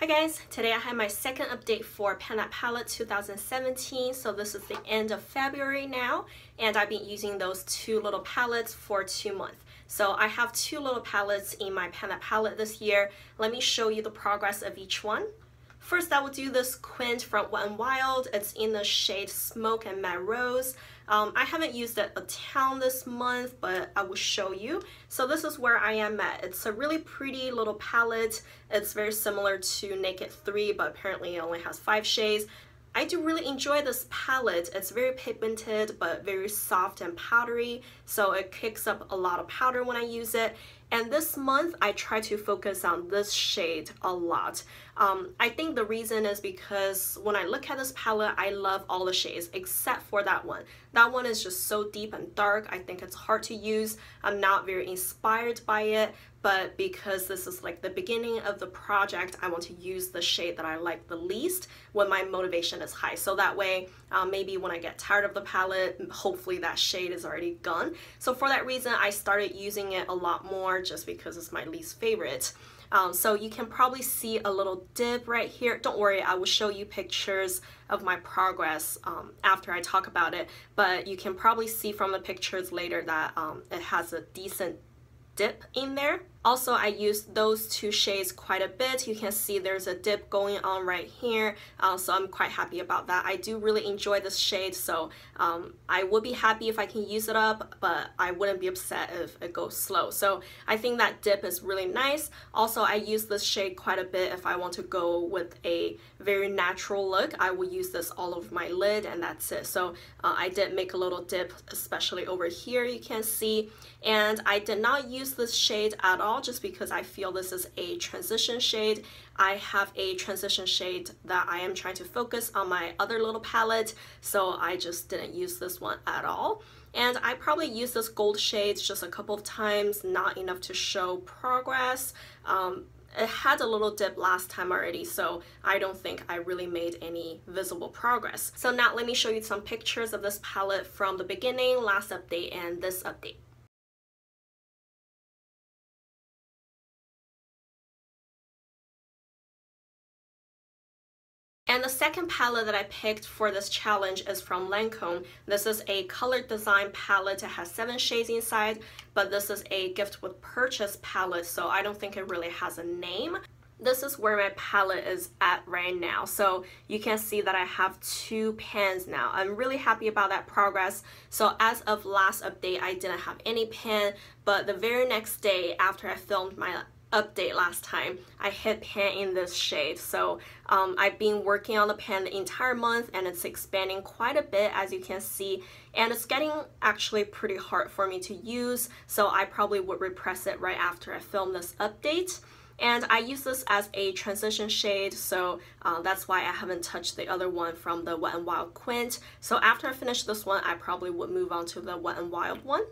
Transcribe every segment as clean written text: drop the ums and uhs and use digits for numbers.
Hi guys, today I have my second update for Pen That Palette 2017. So this is the end of February now, and I've been using those two little palettes for 2 months. So I have two little palettes in my Pen That Palette this year. Let me show you the progress of each one. First, I will do this Quint from Wet n Wild. It's in the shade Smoke and Matte Rose. I haven't used it a ton this month, but I will show you. So this is where I am at. It's a really pretty little palette. It's very similar to Naked 3, but apparently it only has 5 shades. I do really enjoy this palette. It's very pigmented, but very soft and powdery, so it kicks up a lot of powder when I use it. And this month, I try to focus on this shade a lot. I think the reason is because when I look at this palette, I love all the shades except for that one. That one is just so deep and dark. I think it's hard to use. I'm not very inspired by it, but because this is like the beginning of the project, I want to use the shade that I like the least when my motivation is high. So that way, maybe when I get tired of the palette, hopefully that shade is already gone. So for that reason, I started using it a lot more just because it's my least favorite. So you can probably see a little dip right here. Don't worry, I will show you pictures of my progress after I talk about it, but you can probably see from the pictures later that it has a decent dip in there. Also, I used those two shades quite a bit. You can see there's a dip going on right here, so I'm quite happy about that. I do really enjoy this shade, so I would be happy if I can use it up, but I wouldn't be upset if it goes slow. So I think that dip is really nice. Also, I use this shade quite a bit if I want to go with a very natural look. I will use this all over my lid, and that's it. So I did make a little dip, especially over here, you can see. And I did not use this shade at all, just because I feel this is a transition shade. I have a transition shade that I am trying to focus on my other little palette, so I just didn't use this one at all. And I probably used this gold shade just a couple of times, not enough to show progress. It had a little dip last time already, so I don't think I really made any visible progress. So now let me show you some pictures of this palette from the beginning, last update, and this update. And the second palette that I picked for this challenge is from Lancome. This is a colored design palette. It has 7 shades inside, but this is a gift with purchase palette, so I don't think it really has a name. This is where my palette is at right now. So you can see that I have 2 pans now. I'm really happy about that progress. So as of last update, I didn't have any pan, but the very next day after I filmed my update last time, I hit pan in this shade. So I've been working on the pan the entire month, and it's expanding quite a bit, as you can see, and it's getting actually pretty hard for me to use, so I probably would repress it right after I film this update. And I use this as a transition shade, so that's why I haven't touched the other one from the Wet n Wild Quint. So after I finish this one, I probably would move on to the Wet n Wild one.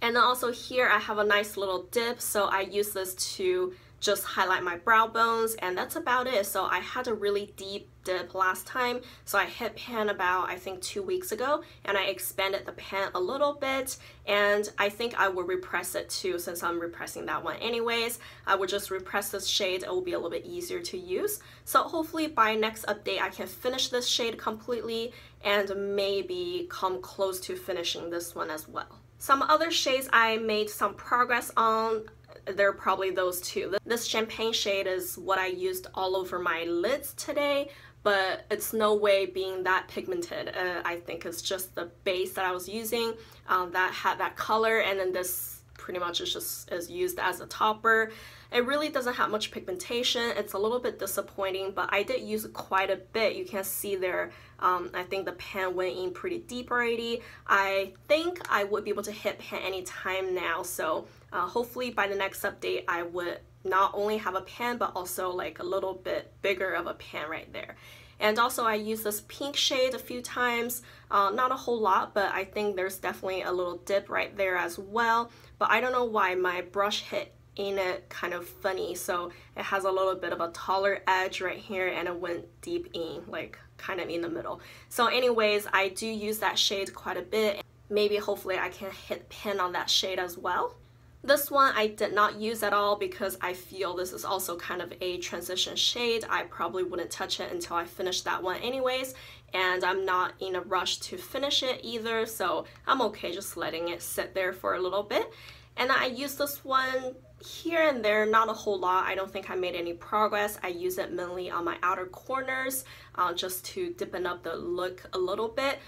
And then also here I have a nice little dip, so I use this to just highlight my brow bones, and that's about it. So I had a really deep dip last time, so I hit pan about, I think, 2 weeks ago, and I expanded the pan a little bit, and I think I will repress it too, since I'm repressing that one anyways. I will just repress this shade. It will be a little bit easier to use. So hopefully by next update I can finish this shade completely and maybe come close to finishing this one as well. Some other shades I made some progress on, they're probably those two. This champagne shade is what I used all over my lids today, but it's no way being that pigmented. I think it's just the base that I was using that had that color, and then this pretty much is used as a topper. It really doesn't have much pigmentation. It's a little bit disappointing, but I did use quite a bit. You can see there, I think the pan went in pretty deep already. I think I would be able to hit pan anytime now, so hopefully by the next update I would not only have a pan, but also like a little bit bigger of a pan right there. And also I used this pink shade a few times, not a whole lot, but I think there's definitely a little dip right there as well. But I don't know why my brush hit in it kind of funny, so it has a little bit of a taller edge right here, and it went deep in, like kind of in the middle. So anyways, I do use that shade quite a bit. Maybe hopefully I can hit pan on that shade as well. This one I did not use at all because I feel this is also kind of a transition shade. I probably wouldn't touch it until I finish that one anyways, and I'm not in a rush to finish it either, so I'm okay just letting it sit there for a little bit. And I use this one here and there, not a whole lot. I don't think I made any progress. I use it mainly on my outer corners just to deepen up the look a little bit,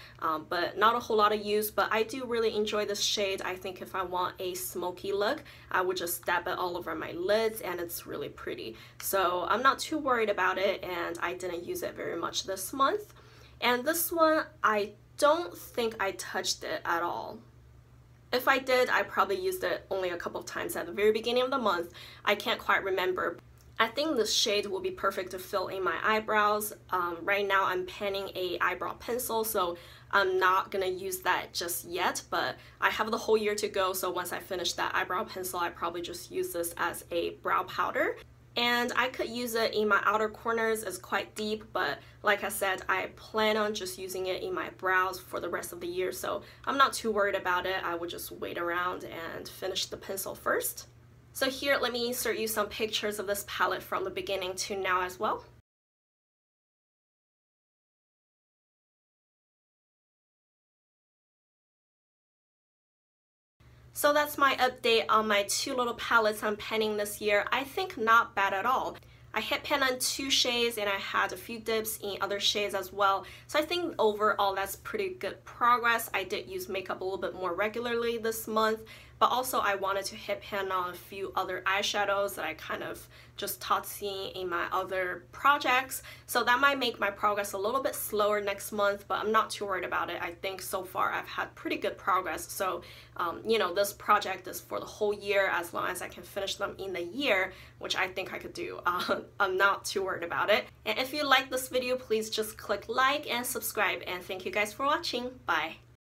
but not a whole lot of use. But I do really enjoy this shade. I think if I want a smoky look, I would just dab it all over my lids, and it's really pretty. So I'm not too worried about it, and I didn't use it very much this month. And this one, I don't think I touched it at all. If I did, I probably used it only a couple of times at the very beginning of the month. I can't quite remember. I think this shade will be perfect to fill in my eyebrows. Right now I'm penning a eyebrow pencil, so I'm not gonna use that just yet, but I have the whole year to go, so once I finish that eyebrow pencil, I probably just use this as a brow powder. And I could use it in my outer corners. It's quite deep, but like I said, I plan on just using it in my brows for the rest of the year, so I'm not too worried about it. I would just wait around and finish the pencil first. So here, let me insert you some pictures of this palette from the beginning to now as well. So that's my update on my two little palettes I'm penning this year. I think not bad at all. I hit pen on 2 shades and I had a few dips in other shades as well. So I think overall that's pretty good progress. I did use makeup a little bit more regularly this month, but also I wanted to hit pen on a few other eyeshadows that I kind of just taught seeing in my other projects. So that might make my progress a little bit slower next month, but I'm not too worried about it. I think so far I've had pretty good progress. So, you know, this project is for the whole year as long as I can finish them in the year, which I think I could do. I'm not too worried about it. And if you like this video, please just click like and subscribe. And thank you guys for watching. Bye.